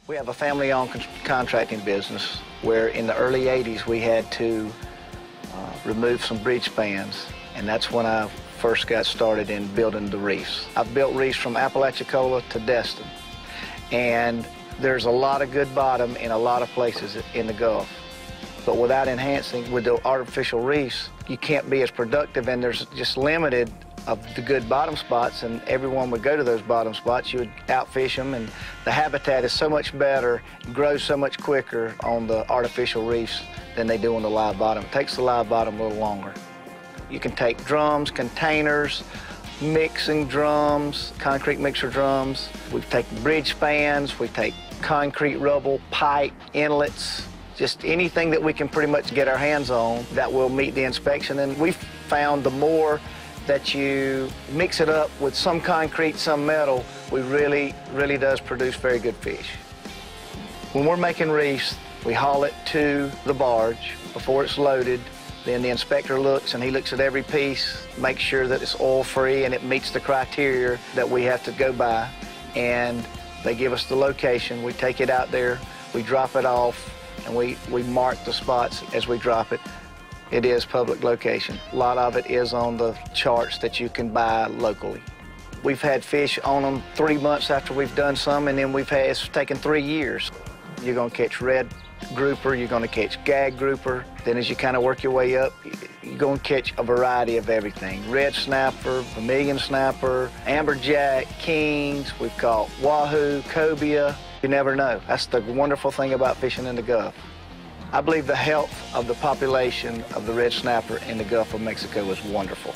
We have a family-owned contracting business where in the early 80s we had to remove some bridge spans, and that's when I first got started in building the reefs. I've built reefs from Apalachicola to Destin, and there's a lot of good bottom in a lot of places in the Gulf. But without enhancing with the artificial reefs, you can't be as productive, and there's just limited of the good bottom spots, and everyone would go to those bottom spots. You would outfish them, and the habitat is so much better, grows so much quicker on the artificial reefs than they do on the live bottom. It takes the live bottom a little longer. You can take drums, containers, mixing drums, concrete mixer drums. We take bridge spans, we take concrete rubble, pipe, inlets, just anything that we can pretty much get our hands on that will meet the inspection. And we've found the more that you mix it up with some concrete, some metal, we really does produce very good fish. When we're making reefs, we haul it to the barge before it's loaded. Then the inspector looks, and he looks at every piece, makes sure that it's oil-free and it meets the criteria that we have to go by. And they give us the location. We take it out there, we drop it off, and we mark the spots as we drop it. It is public location. A lot of it is on the charts that you can buy locally. We've had fish on them 3 months after we've done some, and then it's taken 3 years. You're gonna catch red grouper, you're gonna catch gag grouper. Then as you kind of work your way up, you're gonna catch a variety of everything. Red snapper, vermilion snapper, amberjack, kings, we've caught wahoo, cobia. You never know. That's the wonderful thing about fishing in the Gulf. I believe the health of the population of the red snapper in the Gulf of Mexico is wonderful.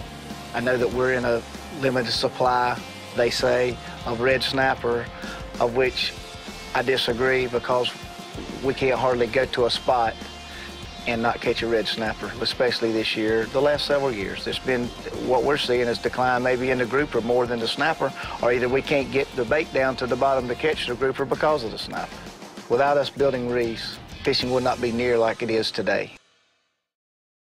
I know that we're in a limited supply, they say, of red snapper, of which I disagree, because we can't hardly go to a spot and not catch a red snapper, especially this year. The last several years, there's been, what we're seeing is decline maybe in the grouper more than the snapper, or either we can't get the bait down to the bottom to catch the grouper because of the snapper. Without us building reefs, fishing would not be near like it is today.